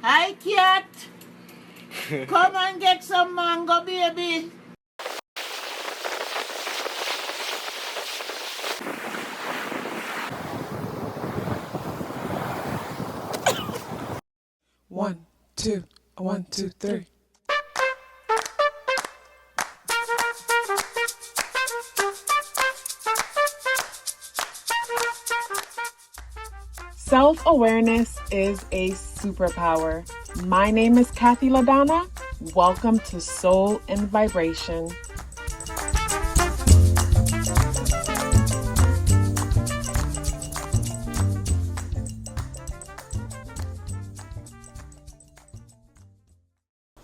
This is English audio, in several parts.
Hi, cat. Come and get some mango, baby. One, two, 1, 2, 3. Self-awareness is a superpower. My name is KathyLaDonna. Welcome to Soul and Vibration.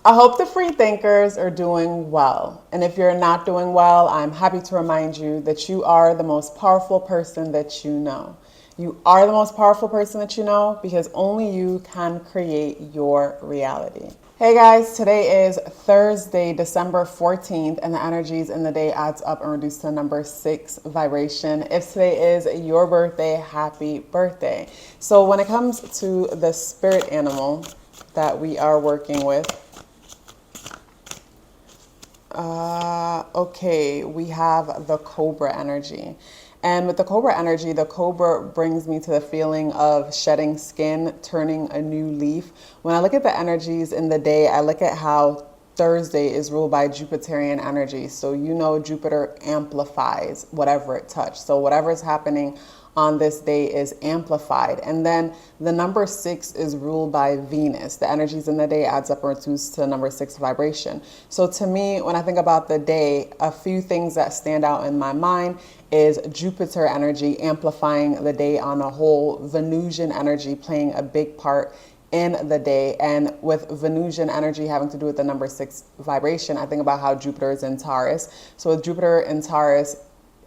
I hope the free thinkers are doing well. And if you're not doing well, I'm happy to remind you that you are the most powerful person that you know. You are the most powerful person that you know because only you can create your reality. Hey guys, today is Thursday, December 14th, and the energies in the day adds up and reduce to number 6 vibration. If today is your birthday, happy birthday. So when it comes to the spirit animal that we are working with, okay, we have the Cobra energy. And with the Cobra energy, the Cobra brings me to the feeling of shedding skin, turning a new leaf. When I look at the energies in the day, I look at how Thursday is ruled by Jupiterian energy. So you know Jupiter amplifies whatever it touched. So whatever is happening on this day is amplified. And then the number 6 is ruled by Venus. The energies in the day adds up and reduces to number 6 vibration. So to me, when I think about the day, a few things that stand out in my mind is Jupiter energy amplifying the day on a whole, Venusian energy playing a big part in the day. And with Venusian energy having to do with the number 6 vibration, I think about how Jupiter is in Taurus. So with Jupiter in Taurus,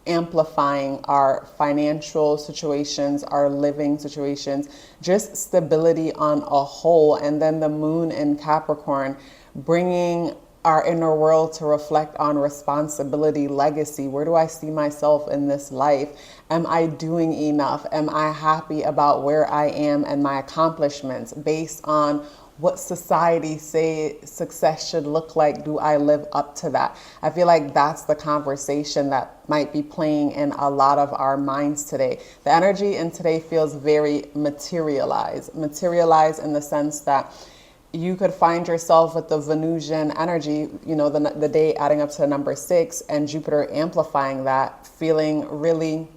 amplifying our financial situations, our living situations, just stability on a whole. And then the moon in Capricorn, bringing our inner world to reflect on responsibility, legacy. Where do I see myself in this life? Am I doing enough? Am I happy about where I am and my accomplishments based on what society say success should look like? Do I live up to that? I feel like that's the conversation that might be playing in a lot of our minds today. The energy in today feels very materialized in the sense that you could find yourself with the Venusian energy, you know, the day adding up to number 6 and Jupiter amplifying that, feeling really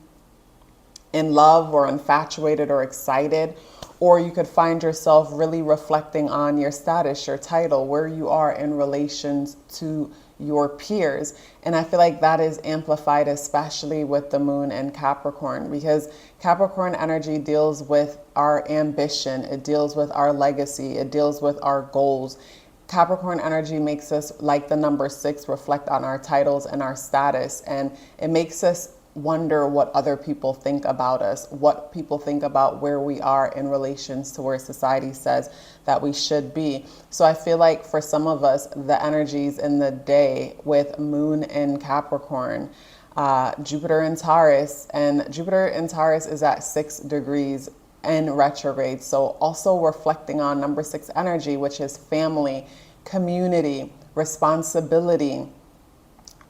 in love or infatuated or excited. Or you could find yourself really reflecting on your status, your title, where you are in relations to your peers. And I feel like that is amplified, especially with the moon in Capricorn, because Capricorn energy deals with our ambition. It deals with our legacy. It deals with our goals. Capricorn energy makes us, like the number 6, reflect on our titles and our status. And it makes us wonder what other people think about us, what people think about where we are in relations to where society says that we should be. So I feel like for some of us, the energies in the day with moon in Capricorn, Jupiter in Taurus, and Jupiter in Taurus is at 6 degrees in retrograde. So also reflecting on number 6 energy, which is family, community, responsibility,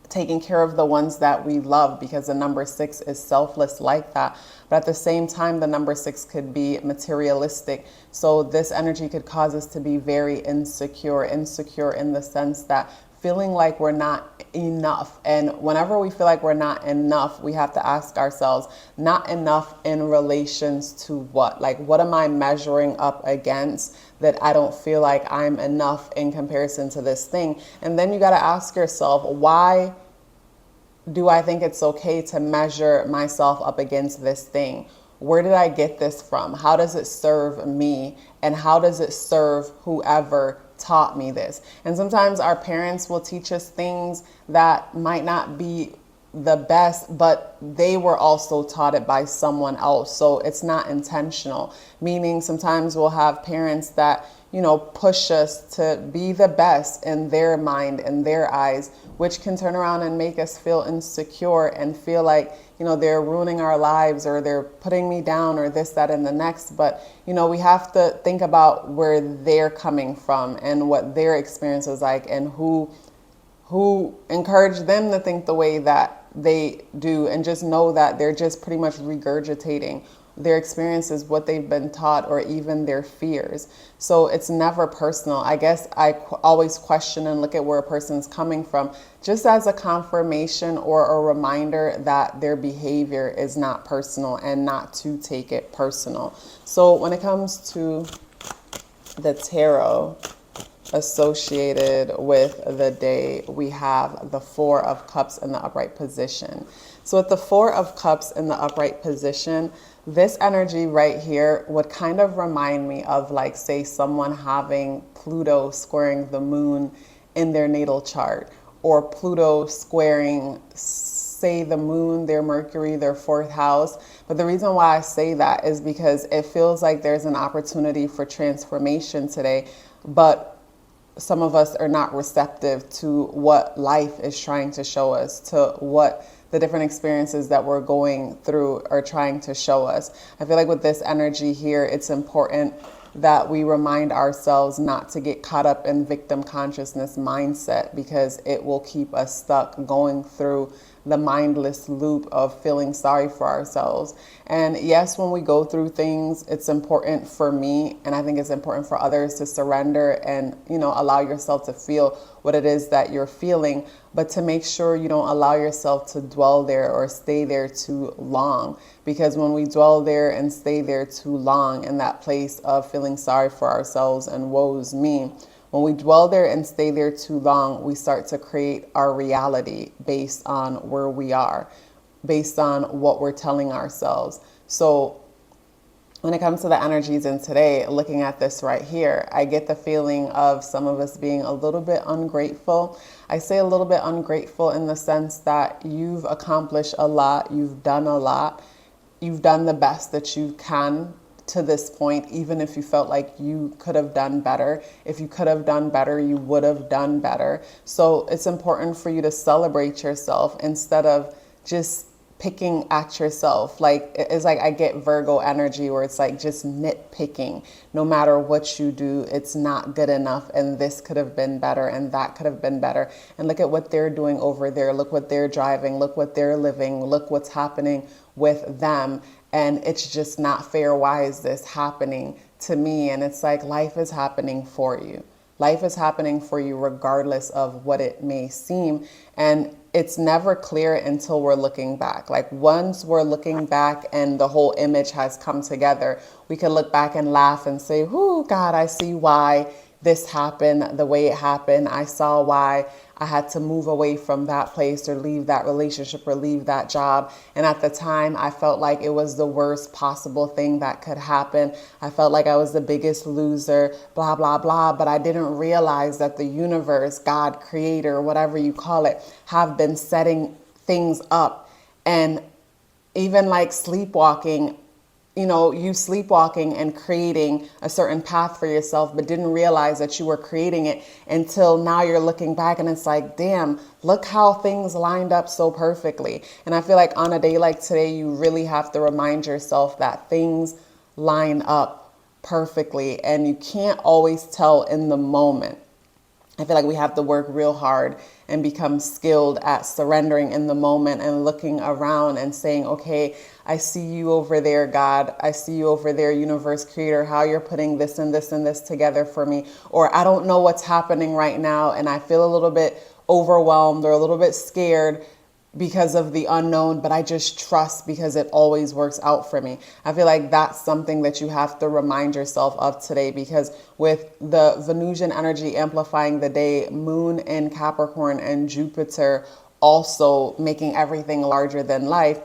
taking care of the ones that we love, because the number 6 is selfless like that. But at the same time, the number 6 could be materialistic. So this energy could cause us to be very insecure in the sense that feeling like we're not enough. And whenever we feel like we're not enough, we have to ask ourselves, not enough in relations to what? Like, what am I measuring up against that I don't feel like I'm enough in comparison to this thing? And then you got to ask yourself, why do I think it's okay to measure myself up against this thing? Where did I get this from? How does it serve me? And how does it serve whoever taught me this? And sometimes our parents will teach us things that might not be the best, but they were also taught it by someone else. So it's not intentional, meaning sometimes we'll have parents that, you know, push us to be the best in their mind and their eyes, which can turn around and make us feel insecure and feel like, you know, they're ruining our lives or they're putting me down or this, that, and the next. But, you know, we have to think about where they're coming from and what their experience is like and who encouraged them to think the way that they do, and just know that they're just pretty much regurgitating their experiences, what they've been taught, or even their fears. So it's never personal. I guess I always question and look at where a person's coming from, just as a confirmation or a reminder that their behavior is not personal and not to take it personal. So when it comes to the tarot, associated with the day, we have the Four of Cups in the upright position. So with the Four of Cups in the upright position, this energy right here would kind of remind me of, like, say someone having Pluto squaring the moon in their natal chart, or Pluto squaring, say, the moon, their Mercury, their fourth house. But the reason why I say that is because it feels like there's an opportunity for transformation today, but some of us are not receptive to what life is trying to show us, to what the different experiences that we're going through are trying to show us. I feel like with this energy here, it's important that we remind ourselves not to get caught up in victim consciousness mindset, because it will keep us stuck going through the mindless loop of feeling sorry for ourselves. And yes, when we go through things, it's important for me, and I think it's important for others, to surrender and, you know, allow yourself to feel what it is that you're feeling, but to make sure you don't allow yourself to dwell there or stay there too long. Because when we dwell there and stay there too long in that place of feeling sorry for ourselves and woe's me, when we dwell there and stay there too long, we start to create our reality based on where we are, based on what we're telling ourselves. So when it comes to the energies in today, looking at this right here, I get the feeling of some of us being a little bit ungrateful. I say a little bit ungrateful in the sense that you've accomplished a lot, you've done a lot, you've done the best that you can to this point, even if you felt like you could have done better. If you could have done better, you would have done better. So it's important for you to celebrate yourself instead of just picking at yourself. Like, it's like I get Virgo energy where it's like just nitpicking. No matter what you do, it's not good enough, and this could have been better and that could have been better. And look at what they're doing over there. Look what they're driving. Look what they're living. Look what's happening with them. And it's just not fair. Why is this happening to me? And it's like, life is happening for you. Life is happening for you regardless of what it may seem. And it's never clear until we're looking back. Like, once we're looking back and the whole image has come together, we can look back and laugh and say, "Oh God, I see why this happened the way it happened. I saw why I had to move away from that place or leave that relationship or leave that job. And at the time, I felt like it was the worst possible thing that could happen. I felt like I was the biggest loser, blah, blah, blah. But I didn't realize that the universe, God, creator, whatever you call it, have been setting things up." And even like sleepwalking, you know, you sleepwalking and creating a certain path for yourself, but didn't realize that you were creating it until now you're looking back and it's like, damn, look how things lined up so perfectly. And I feel like on a day like today, you really have to remind yourself that things line up perfectly, and you can't always tell in the moment. I feel like we have to work real hard and become skilled at surrendering in the moment and looking around and saying, okay, I see you over there, God. I see you over there, universe creator, how you're putting this and this and this together for me. Or I don't know what's happening right now, and I feel a little bit overwhelmed or a little bit scared because of the unknown, but I just trust because it always works out for me. I feel like that's something that you have to remind yourself of today, because with the Venusian energy amplifying the day, Moon in Capricorn and Jupiter also making everything larger than life,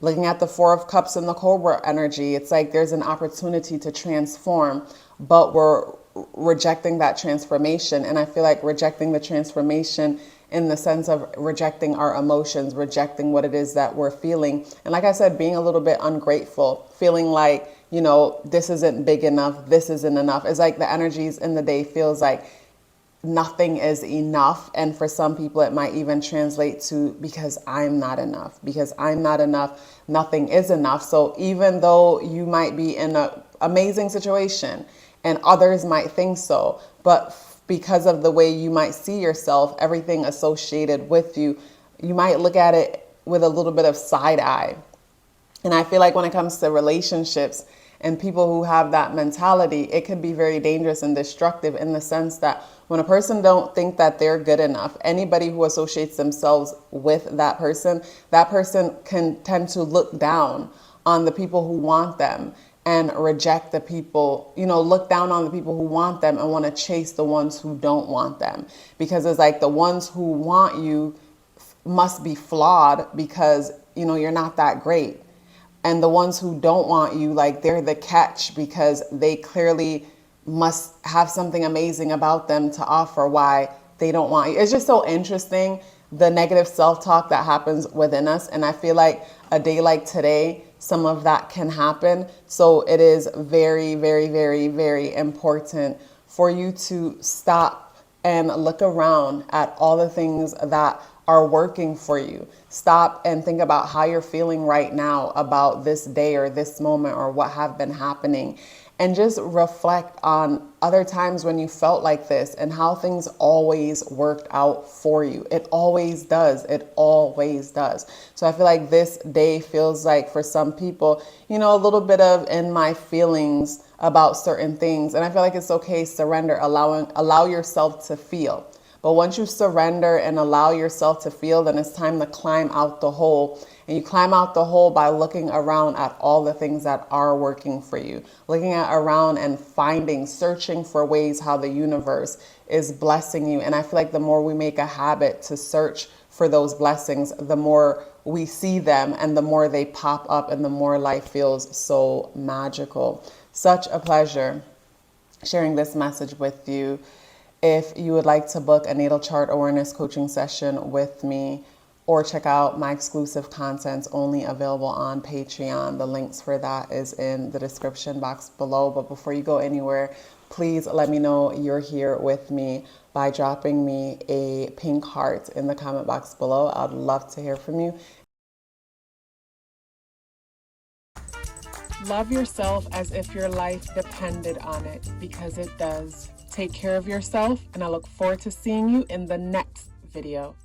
looking at the Four of Cups and the Cobra energy, it's like there's an opportunity to transform, but we're rejecting that transformation. And I feel like rejecting the transformation in the sense of rejecting our emotions, rejecting what it is that we're feeling. And like I said, being a little bit ungrateful, feeling like, you know, this isn't big enough, this isn't enough. It's like the energies in the day feels like nothing is enough. And for some people, it might even translate to because I'm not enough, because I'm not enough, nothing is enough. So even though you might be in an amazing situation and others might think so, but because of the way you might see yourself, everything associated with you, you might look at it with a little bit of side eye. And I feel like when it comes to relationships and people who have that mentality, it could be very dangerous and destructive in the sense that when a person don't think that they're good enough, anybody who associates themselves with that person can tend to look down on the people who want them and reject the people, you know, look down on the people who want them and want to chase the ones who don't want them. Because it's like the ones who want you must be flawed because, you know, you're not that great. And the ones who don't want you, like they're the catch because they clearly must have something amazing about them to offer why they don't want you. It's just so interesting, the negative self-talk that happens within us. And I feel like a day like today, some of that can happen. So it is very, very, very, very important for you to stop and look around at all the things that are working for you. Stop and think about how you're feeling right now about this day or this moment or what have been happening. And just reflect on other times when you felt like this and how things always worked out for you. It always does. It always does. So I feel like this day feels like for some people, you know, a little bit of in my feelings about certain things. And I feel like it's okay, surrender, allow yourself to feel. But once you surrender and allow yourself to feel, then it's time to climb out the hole. And you climb out the hole by looking around at all the things that are working for you. Looking around and searching for ways how the universe is blessing you. And I feel like the more we make a habit to search for those blessings, the more we see them and the more they pop up and the more life feels so magical. Such a pleasure sharing this message with you. If you would like to book a natal chart awareness coaching session with me or check out my exclusive contents only available on Patreon, the links for that is in the description box below. But before you go anywhere, please let me know you're here with me by dropping me a pink heart in the comment box below. I'd love to hear from you. Love yourself as if your life depended on it, because it does. Take care of yourself, and I look forward to seeing you in the next video.